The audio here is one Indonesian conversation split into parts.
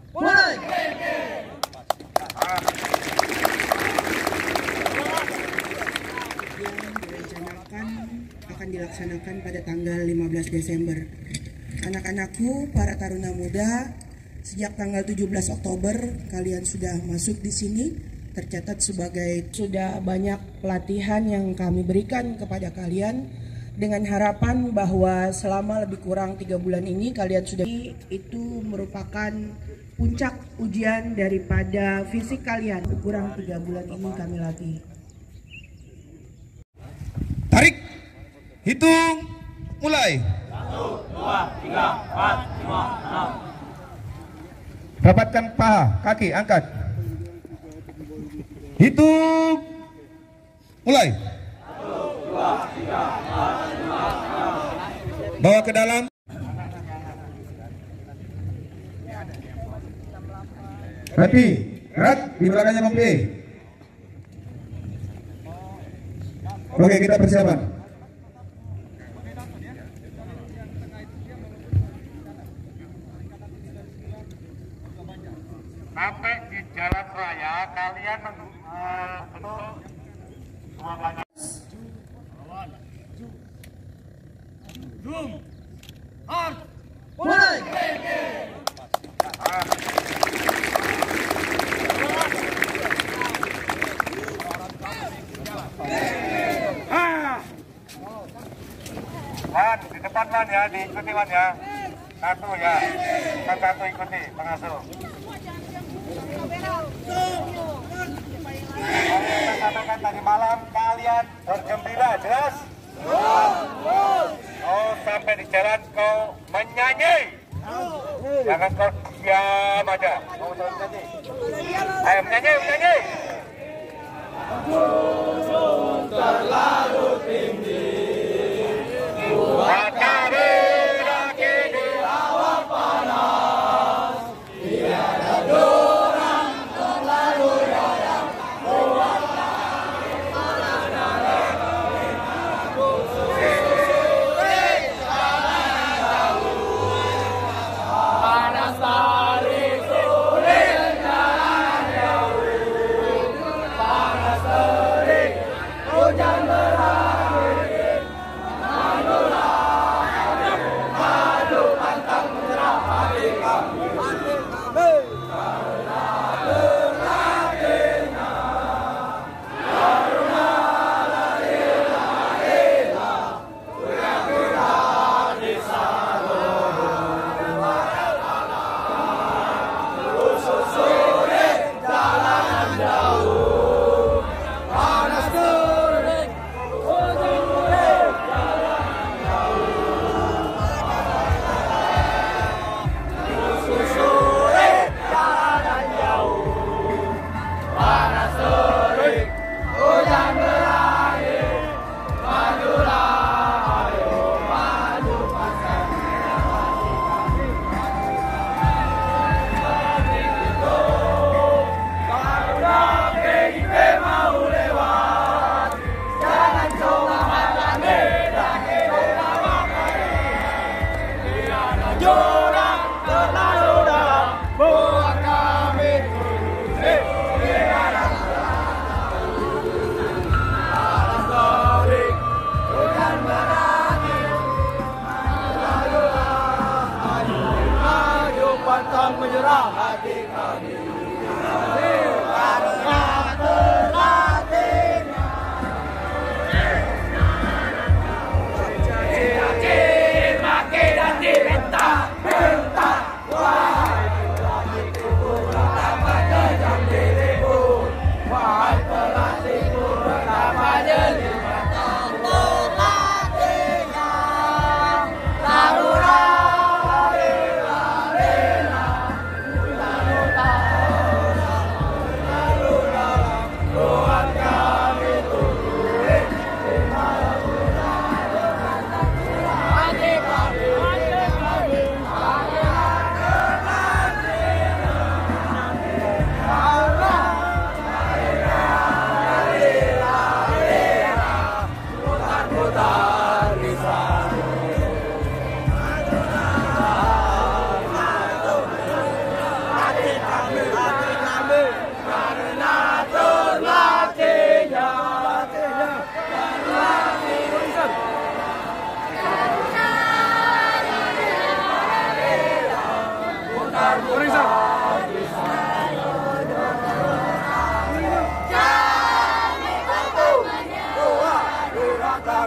Mulai. Yang direncanakan akan dilaksanakan pada tanggal 15 Desember. Anak-anakku, para taruna muda, sejak tanggal 17 Oktober kalian sudah masuk di sini, tercatat sebagai sudah banyak pelatihan yang kami berikan kepada kalian dengan harapan bahwa selama lebih kurang 3 bulan ini kalian sudah itu merupakan puncak ujian daripada fisik kalian. Kurang 3 bulan ini kami latih. Tarik, hitung, mulai. 1, 2, 3, 4, 5, 6. Rapatkan paha, kaki angkat. Hitung, mulai. 1, 2, 3, 4, 5, 6. Bawa ke dalam. Rapi, gerak di belakangnya Bang P. Oke, kita persiapan. Sampai di jalan raya kalian bentuk dua banyak. Zoom. Hard. Mulai. Man, di depan man ya, diikuti man ya. Satu ya, satu ikuti pengasuh. Saya katakan tadi malam kalian bergembira, jelas? Oh, sampai di jalan kau menyanyi. Jangan kau diam aja. Mau menyanyi? Ayo menyanyi, menyanyi. Terlalu tinggi. Matahari lagi di awan panas. Tiada dorang terlalu dalam. Panas tarik sulit jalan jauh. Panas terik hujan berakhir. Maju pantang menyerah hati kami. Pantang menyerah hati kami. Karena terlatihnya. Caci maki dan diminta. Wahai pelatihku, betapa kejam dirimu. Wahai pelatihku, betapa jelinya. Pelatihnya Taruna.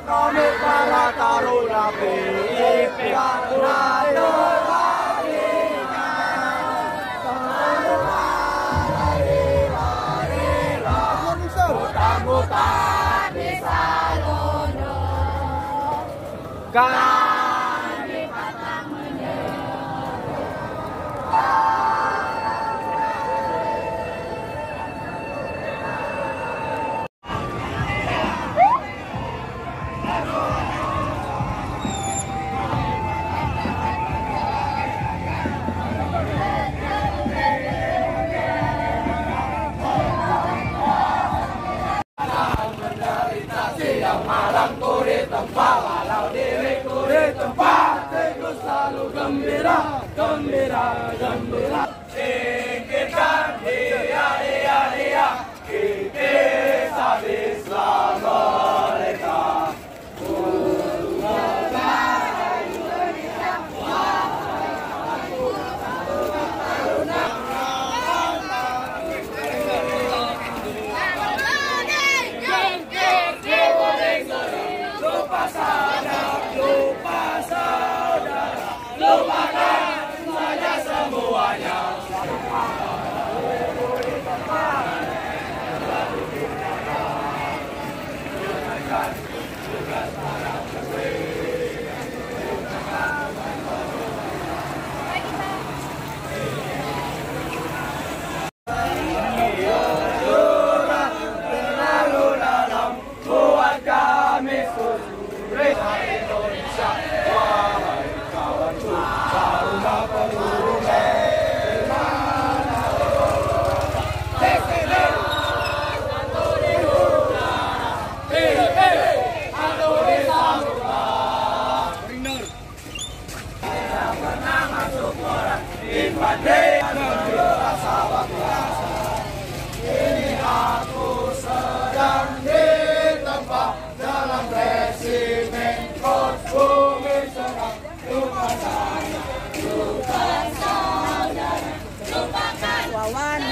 Kami para taruna PIP mutan di Salono kami pantang malam ku di tempat, walau diriku di tempat, hatiku selalu gembira, gembira, gembira. Singkirkan dia, kita habis mereka. Ini aku sedang di tempat dalam resimen kos bumi serang lupa saudara lupakan Wawan.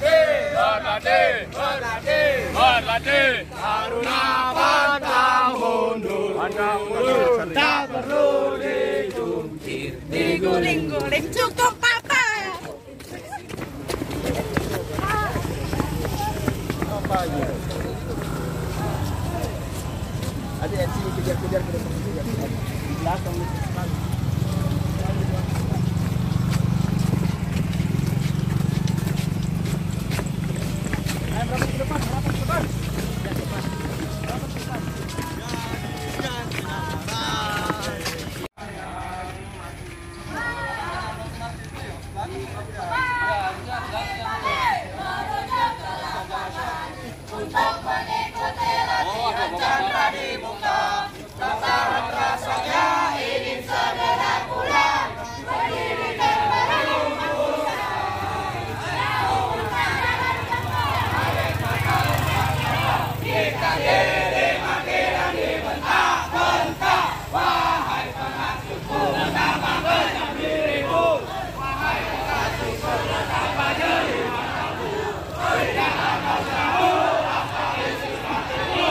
berlatih, Taruna pantang mundur, tak perlu dijungkir, diguling-guling cukup apa? Ada yang sini kejar-kejar di belakang. Untuk mengikuti latihan canda di muka, lantaran rasanya ingin segera pulang. Berdiri dan berumur kita terima kira dibentak-bentak. Wahai pengasuhku, betapa kejam dirimu. Wahai pengasuhku, betapa jeli matamu. Tidaklah kau tahu apa isi hatimu.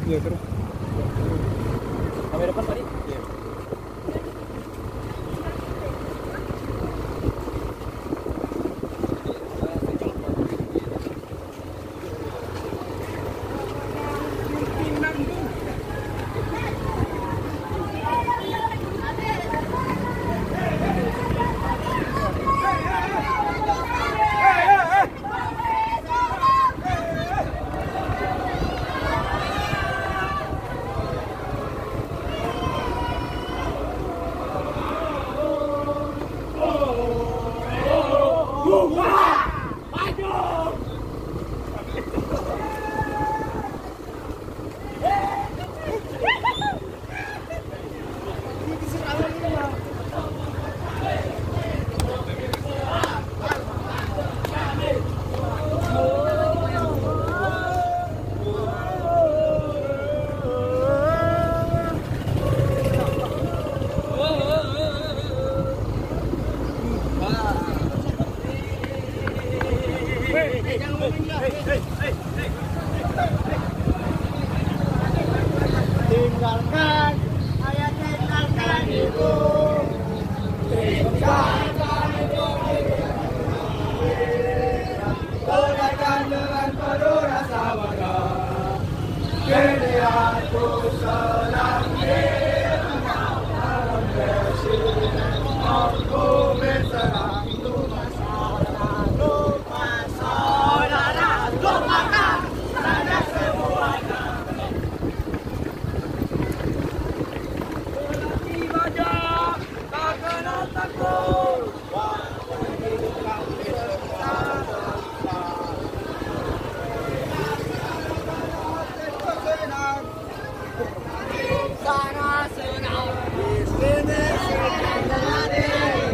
Iya, terus. Kamera depan tadi? Iya. Tinggalkan, ayah tinggalkan ibu. Tinggalkan ibu. Tunaikan dengan penuh rasa bangga. Kini aku senang dalam presiden. Aku berserah untuk masalah, lupa saudara, lupakan saja semuanya. Berlatih baja, tak kenal takut. Walaupun hidup kami bersama. Sana senang, di sini senang.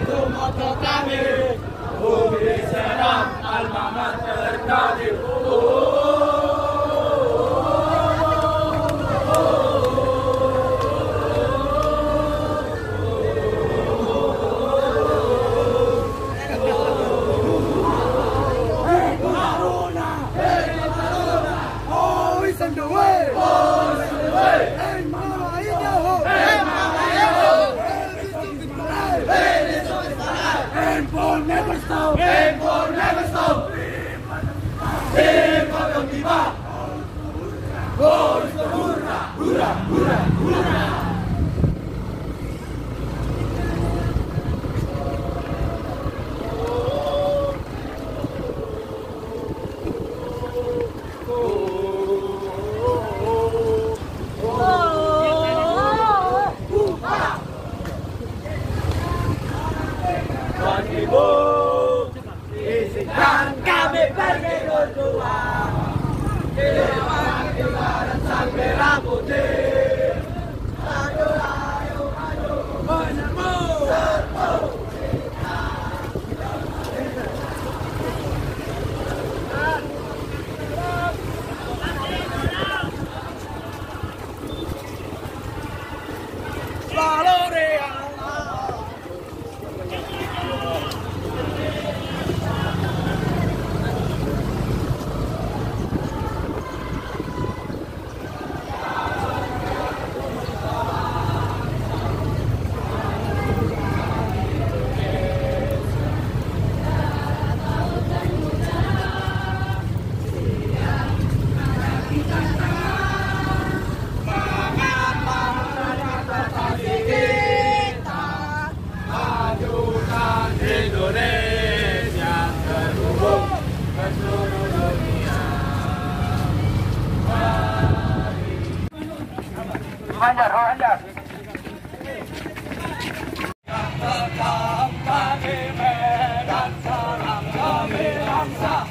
Tetap kami Medan serang demi bangsa.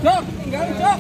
Cok, tinggal cok.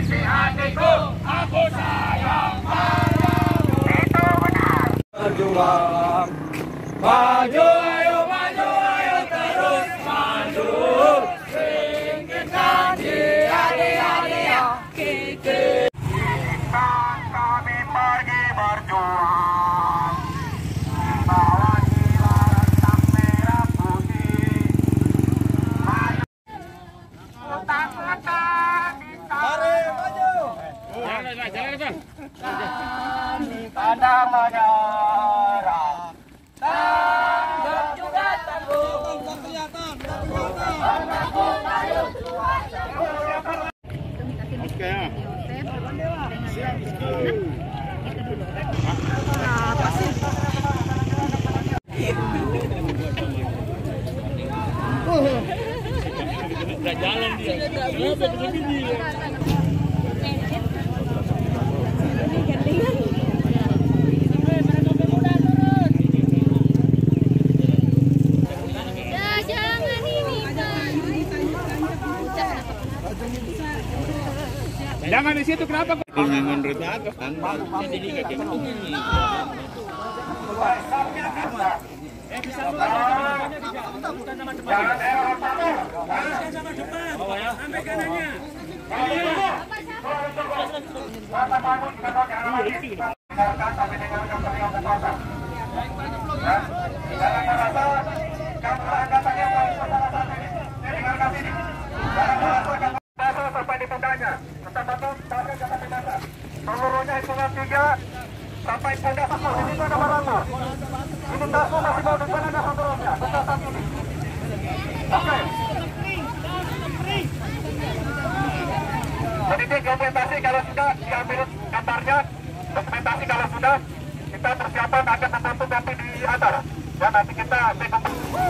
Isi hatiku, aku sayang padamu. Itu benar. Berjuang, maju ayo terus maju. Singkirkan dia kikir. Kami pergi berjuang, bawa jiwa rentang merah putih. Letak-letak di tanda menyerah. Tanggap juga tanggung. Udah jalan dia. Kenapa begini dia? Jangan di situ, kenapa? Menurut aku kan jadi kayak begini. Sampai di pundaknya, seluruhnya hitungan 3 sampai pundak satu. Ini ada barangmu. Ini tasmu masih mau depan ada seluruhnya. Pundak satu ini. Oke. Jadi dokumentasi kalau sudah diambil gambarnya, dokumentasi kalau sudah kita persiapan akan membantu nanti di atas. Ya nanti kita dengarkan dulu.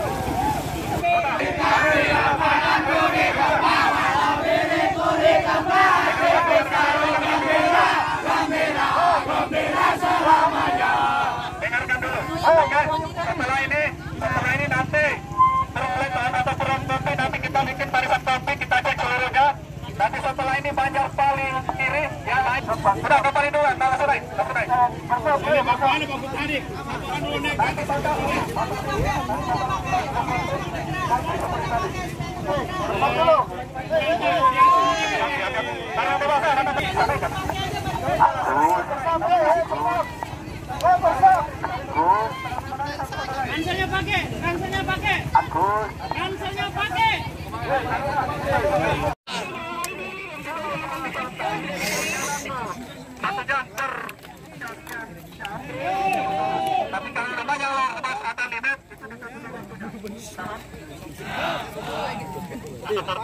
Oke, setelah ini nanti perempatan atau perempatan nanti kita bikin barisan topi, kita cek seluruhnya. Nanti setelah ini banjar paling kiri, yang lain. Sudah kembali duluan, langsung naik. Nanti banjar. Dulu. Barang dewasa, Ranselnya pakai. Ranselnya pakai. Satu jam tapi kalau namanya ada limit seperti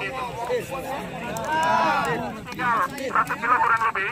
itu. 1 kilo kurang lebih.